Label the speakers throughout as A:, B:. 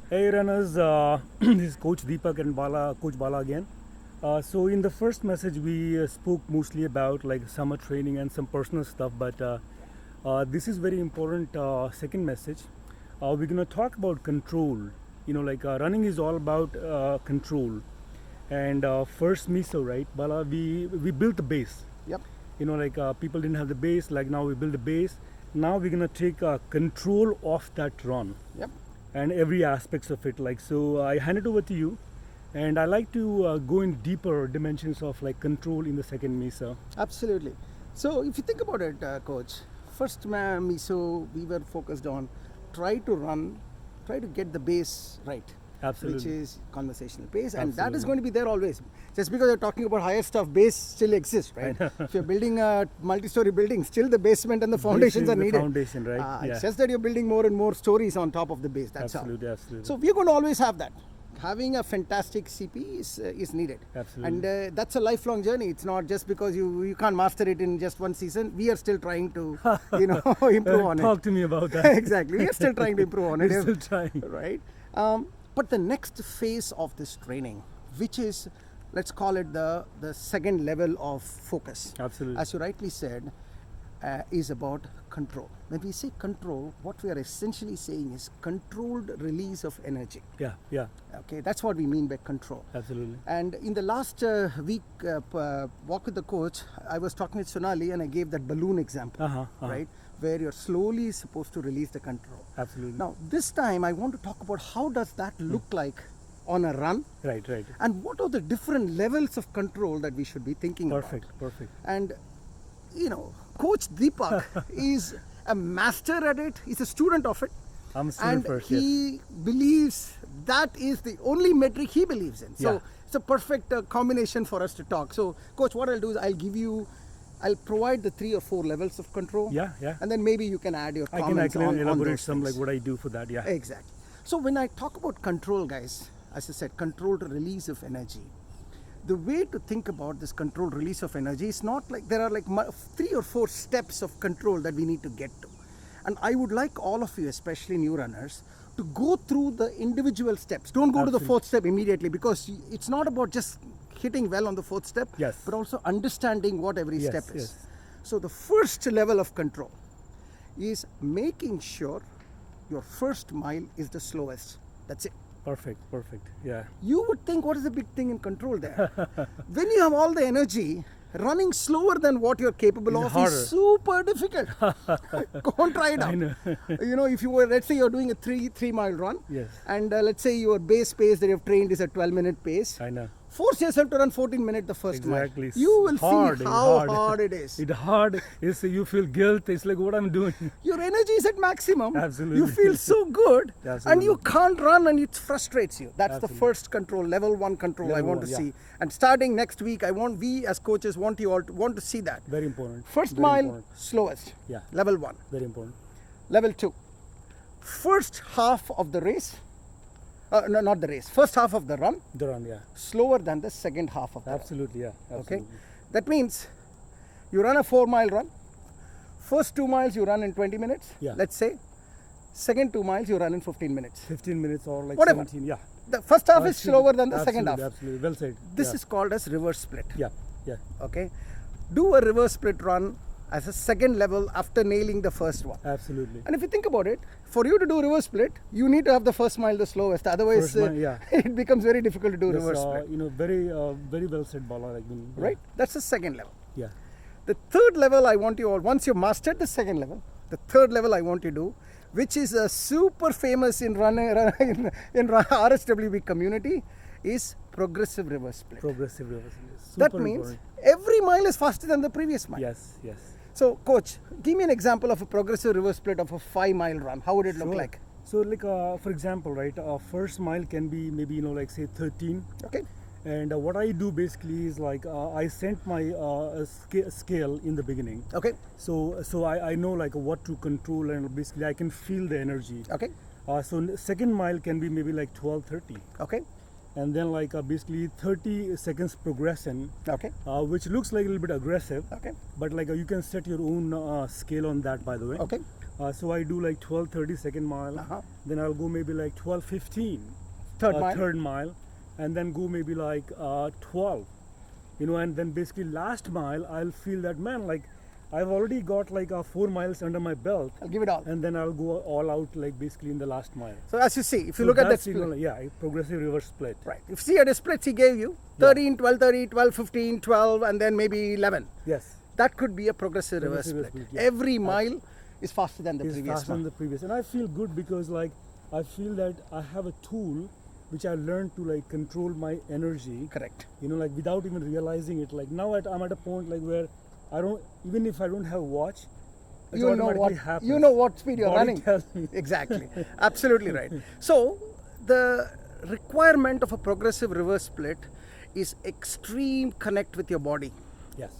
A: Hey runners, this is Coach Deepak and Bala, Coach Bala again. So in the first message we spoke mostly about like summer training and some personal stuff, but this is very important second message. We're gonna talk about control. Running is all about control. And first miso, right, Bala, we built the base.
B: Yep.
A: People didn't have the base, like now we build the base. Now we're gonna take control of that run.
B: Yep.
A: And every aspects of it, so I hand it over to you, and I like to go in deeper dimensions of like control in the second mesa.
B: Absolutely. So if you think about it, coach, first miso we were focused on try to get the base right.
A: Absolutely.
B: Which is conversational pace, and
A: Absolutely.
B: that is going to be there always. Just because you're talking about higher stuff, base still exists, right? If you're building a multi-story building, still the basement and the foundations are needed.
A: Foundation, right?
B: It's just that you're building more and more stories on top of the base. That's
A: Absolutely,
B: all.
A: absolutely.
B: So we're going to always have that. Having a fantastic CP is needed.
A: Absolutely.
B: And that's a lifelong journey. It's not just because you can't master it in just one season. We are still trying to, improve on it.
A: Talk to me about that.
B: Exactly. We are still trying to improve on it.
A: We're still trying.
B: Right. But the next phase of this training, which is, let's call it the second level of focus.
A: Absolutely.
B: As you rightly said, is about control. When we say control, what we are essentially saying is controlled release of energy.
A: Yeah.
B: Okay, that's what we mean by control.
A: Absolutely.
B: And in the last week walk with the coach, I was talking with Sonali and I gave that balloon example, right? Where you're slowly supposed to release the control.
A: Absolutely.
B: Now, this time I want to talk about how does that look like on a run.
A: Right.
B: And what are the different levels of control that we should be thinking
A: Perfect.
B: And, Coach Deepak is a master at it. He's a student of it.
A: I'm a student
B: And
A: first,
B: he believes that is the only metric he believes in. So
A: Yeah.
B: it's a perfect combination for us to talk. So, Coach, what I'll do is I'll provide the 3 or 4 levels of control.
A: Yeah.
B: And then maybe you can add your
A: I
B: comments
A: can
B: on
A: elaborate
B: those
A: some
B: things.
A: like what I do for that. Yeah.
B: Exactly. So when I talk about control, guys, as I said, controlled release of energy. The way to think about this controlled release of energy is not like there are like 3 or 4 steps of control that we need to get to. And I would like all of you, especially new runners, to go through the individual steps. Don't go to the 4th step immediately, because it's not about just hitting well on the 4th step,
A: Yes.
B: but also understanding what every
A: Yes,
B: step is.
A: yes.
B: So the first level of control is making sure your first mile is the slowest. That's it.
A: Perfect. Yeah.
B: You would think, what is the big thing in control there? When you have all the energy, running slower than what you're capable
A: It's
B: of
A: harder.
B: is super difficult. Go and try it out.
A: I know.
B: If you were, let's say you're doing a 3-mile run,
A: Yes.
B: and let's say your base pace that you've trained is a 12-minute pace.
A: I know.
B: Force yourself to run 14 minutes the first
A: Exactly.
B: mile. You will
A: Hard,
B: see
A: it's
B: how
A: hard.
B: hard it is.
A: It's hard. You feel guilt. It's like what I'm doing.
B: Your energy is at maximum.
A: Absolutely.
B: You feel so good, and
A: Absolutely.
B: you can't run, and it frustrates you. That's the
A: Absolutely.
B: first control, level 1 control I
A: Level
B: want
A: one,
B: to
A: yeah.
B: see. And starting next week, we as coaches want you all to see that.
A: Very important.
B: First
A: Very
B: mile,
A: important.
B: slowest.
A: Yeah.
B: Level 1.
A: Very important.
B: Level 2. First half of the race. No, not the race. First half of the run,
A: The run, yeah.
B: slower than the second half of the run.
A: Absolutely, yeah.
B: Okay,
A: Absolutely.
B: that means you run a 4-mile run. First 2 miles you run in 20 minutes.
A: Yeah.
B: Let's say. Second 2 miles you run in 15 minutes.
A: 15 minutes or like
B: Whatever.
A: 17, yeah.
B: The first half is
A: Absolutely.
B: slower than the second half.
A: Absolutely, well said.
B: This
A: Yeah.
B: is called as reverse split.
A: Yeah.
B: Okay, do a reverse split run as a second level after nailing the first one.
A: Absolutely.
B: And if you think about it, for you to do reverse split, you need to have the first mile the slowest. Otherwise,
A: First mile, yeah.
B: it becomes very difficult to do
A: That's,
B: reverse split.
A: very well said, Bala. Yeah.
B: Right? That's the second level.
A: Yeah.
B: The third level I want you all, once you've mastered the second level, the third level I want you to do, which is super famous in RHWB community, is progressive reverse split.
A: Progressive reverse.
B: That
A: Super
B: means
A: important.
B: every mile is faster than the previous mile.
A: Yes.
B: So, coach, give me an example of a progressive reverse split of a 5-mile run. How would it look
A: Sure.
B: like?
A: So, like, for example, right, first mile can be maybe, like, say 13.
B: Okay.
A: And what I do basically is like I sent my scale in the beginning.
B: Okay.
A: So I know like what to control, and basically I can feel the energy.
B: Okay.
A: So second mile can be maybe like 12:30.
B: Okay.
A: And then like basically 30 seconds progression,
B: Okay.
A: which looks like a little bit aggressive.
B: Okay.
A: But like you can set your own scale on that, by the way.
B: Okay.
A: So I do like 12, 30-second mile. Then I'll go maybe like 12, 15. Third mile. And then go maybe like 12. And then basically last mile, I'll feel that, man, like I've already got like 4 miles under my belt.
B: I'll give it all.
A: And then I'll go all out like basically in the last mile.
B: So as you see, if you look at that split.
A: A progressive reverse split.
B: Right. If you see at the splits he gave you, 13, 12, 30, 12, 15, 12, and then maybe 11.
A: Yes.
B: That could be a progressive reverse split. Every mile is faster than the previous one.
A: And I feel good because like I feel that I have a tool which I learned to like control my energy.
B: Correct.
A: Like without even realizing it. Like now I'm at a point like where I don't, even if I don't have a watch,
B: you know what speed you're running.
A: Tells me.
B: Exactly. Absolutely right. So the requirement of a progressive reverse split is extreme connect with your body.
A: Yes.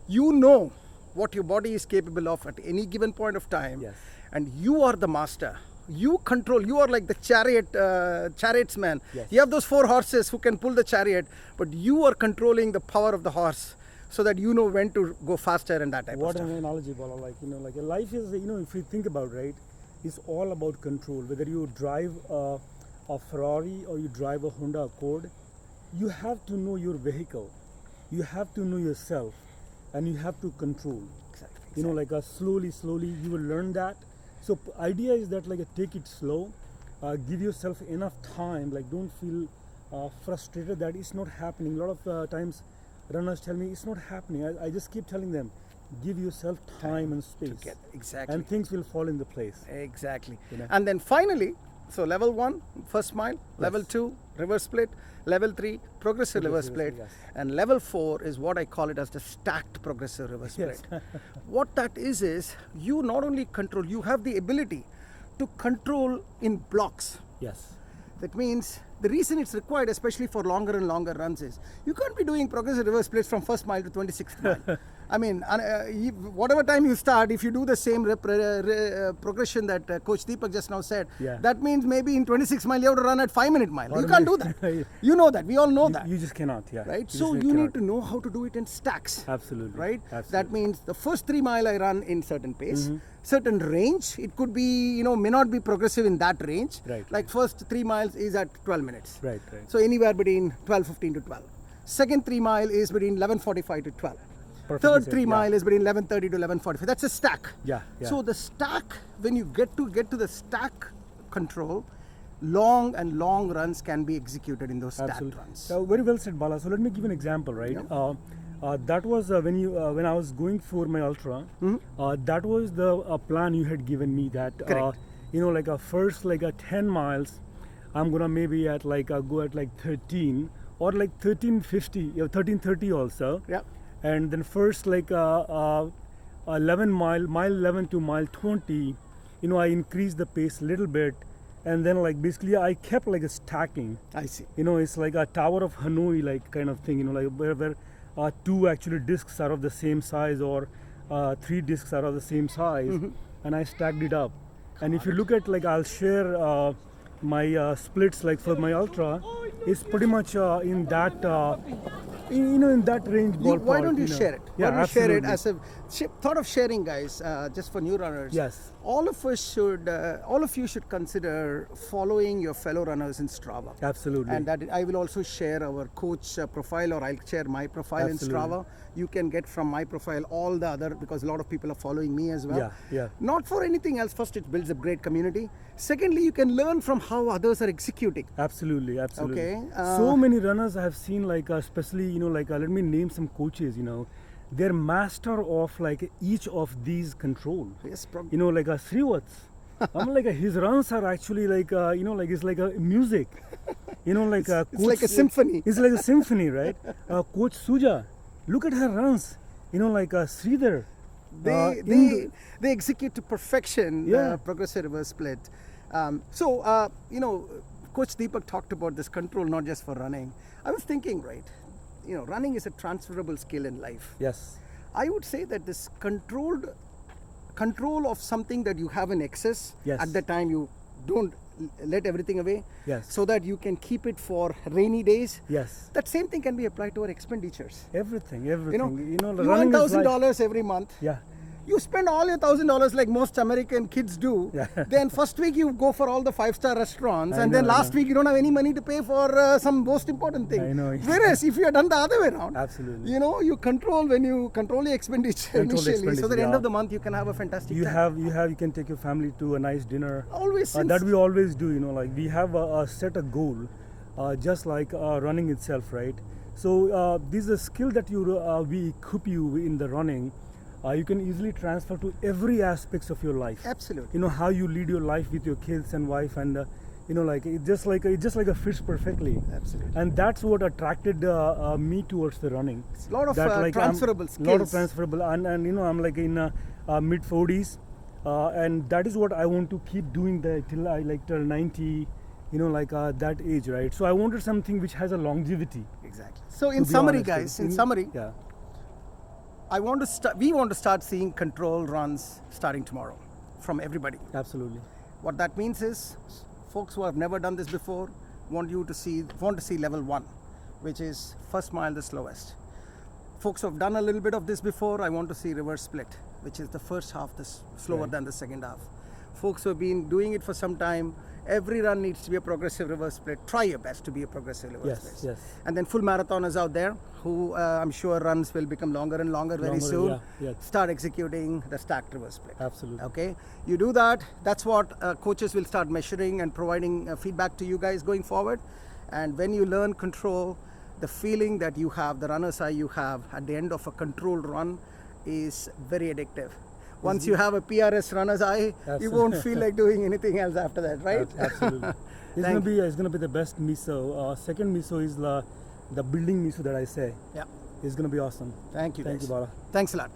B: You know what your body is capable of at any given point of time.
A: Yes.
B: And you are the master. You control. You are like the chariotsman.
A: Yes.
B: You have those 4 horses who can pull the chariot, but you are controlling the power of the horse so that you know when to go faster and that type of stuff.
A: What an analogy, Bala. Like, like life is, if you think about, right, it's all about control. Whether you drive a Ferrari or you drive a Honda Accord, you have to know your vehicle. You have to know yourself and you have to control.
B: Exactly.
A: Like slowly you will learn that. So idea is that like take it slow, give yourself enough time, like don't feel frustrated that it's not happening. A lot of times runners tell me it's not happening. I just keep telling them, give yourself time and space.
B: Exactly.
A: And things will fall into place.
B: Exactly. And then finally, so level 1, first mile, level 2, reverse split, level 3, progressive reverse split, and level 4 is what I call it as the stacked progressive reverse split. What that is you not only control, you have the ability to control in blocks.
A: Yes.
B: That means the reason it's required, especially for longer and longer runs, is you can't be doing progressive reverse splits from first mile to 26th mile. I mean, whatever time you start, if you do the same progression that Coach Deepak just now said, that means maybe in 26 mile you have to run at 5-minute mile. You can't do that. You know that. We all know that.
A: You just cannot,
B: Right? So you need to know how to do it in stacks.
A: Absolutely.
B: Right?
A: Absolutely.
B: That means the first 3 mile I run in certain pace, certain range. It could be, may not be progressive in that range.
A: Right.
B: Like first 3 miles is at 12 minutes.
C: Right.
B: So anywhere between 12:15 to 12. Second 3 mile is between 11:45 to 12. Third 3 mile is between 11:30 to 11:45. That's a stack.
A: Yeah.
B: So the stack, when you get to the stack control, long runs can be executed in those stacked runs.
A: Very well said, Bala. So let me give an example, right? That was when I was going for my ultra. That was the plan you had given me. That like a first 10 miles, I'm gonna maybe at go at 13 or 13:50, 13:30 also.
B: Yeah.
A: And then first 11 mile 11 to mile 20, I increased the pace a little bit, and then basically I kept stacking.
B: I see.
A: It's like a Tower of Hanoi kind of thing. Where 2 actually discs are of the same size, or 3 discs are of the same size, and I stacked it up. And if you look at I'll share my splits for my ultra, it's pretty much in that in that range ballpark.
B: Why don't you share it?
A: Yeah,
B: why don't you
A: absolutely.
B: share it as a thought of sharing, guys, just for new runners.
A: Yes.
B: All of you should consider following your fellow runners in Strava.
A: Absolutely.
B: And that I will also share our coach profile, or I'll share my profile in Strava. You can get from my profile all the other, because a lot of people are following me as well.
A: Yeah.
B: Not for anything else. First, it builds a great community. Secondly, you can learn from how others are executing.
A: Absolutely.
B: Okay.
A: So many runners I have seen, especially let me name some coaches. They're master of each of these control.
B: Yes,
A: Srivat's. I'm his runs are actually it's like a music. It's
B: like a symphony.
A: It's like a symphony, right? Coach Suja, look at her runs. Sridhar.
B: They execute to perfection the progressive reverse split. Coach Deepak talked about this control not just for running. I was thinking, right, running is a transferable skill in life.
A: Yes.
B: I would say that this control of something that you have in excess, at the time you don't let everything away, so that you can keep it for rainy days.
A: Yes.
B: That same thing can be applied to our expenditures.
A: Everything.
B: You earn $1,000 every month.
A: Yeah.
B: You spend all your $1,000 like most American kids do.
A: Yeah.
B: Then first week you go for all the 5-star restaurants,
A: I
B: and
A: know,
B: then
A: I
B: last
A: know.
B: week you don't have any money to pay for some most important thing.
A: I know.
B: Whereas if you had done the other way around,
A: Absolutely.
B: you know, you control when you control your expenditure
A: Control the
B: initially, so that
A: expenditure,
B: end
A: yeah.
B: of the month you can have a fantastic
A: You
B: time.
A: you can take your family to a nice dinner.
B: Always
A: That we always do, you know, like we have set a goal, just like running itself, right? So this is a skill that we equip you in the running. You can easily transfer to every aspects of your life.
B: Absolutely.
A: You know how you lead your life with your kids and wife, and you know, like it just like a fish perfectly.
B: Absolutely.
A: And that's what attracted me towards the running.
B: It's a lot of
A: That, like,
B: transferable
A: A
B: skills.
A: lot of transferable, and you know, I'm like in mid 40s, and that is what I want to keep doing till I like till 90. You know, like that age, right? So I wanted something which has a longevity.
B: Exactly. So
A: to
B: in
A: be
B: summary,
A: honest with
B: guys,
A: you.
B: in summary,
A: Yeah.
B: we want to start seeing control runs starting tomorrow from everybody.
A: Absolutely.
B: What that means is, folks who have never done this before want to see level 1, which is first mile the slowest. Folks who have done a little bit of this before, I want to see reverse split, which is the first half slower
A: Right.
B: than the second half. Folks who have been doing it for some time, every run needs to be a progressive reverse split. Try your best to be a progressive reverse
A: Yes,
B: split.
A: yes.
B: And then full marathoners out there who I'm sure runs will become longer and longer very
A: Longer,
B: soon.
A: yeah, yeah.
B: Start executing the stacked reverse split.
A: Absolutely.
B: Okay, you do that. That's what coaches will start measuring and providing feedback to you guys going forward. And when you learn control, the feeling that you have, the runner's high you have at the end of a controlled run is very addictive. Once you have a PRS runner's high, you won't feel like doing anything else after that, right?
A: Absolutely. It's gonna be the best miso. Second miso is the building miso that I say.
B: Yeah.
A: It's gonna be awesome.
B: Thank you.
A: Thank
B: guys.
A: you, Bala.
B: Thanks a lot.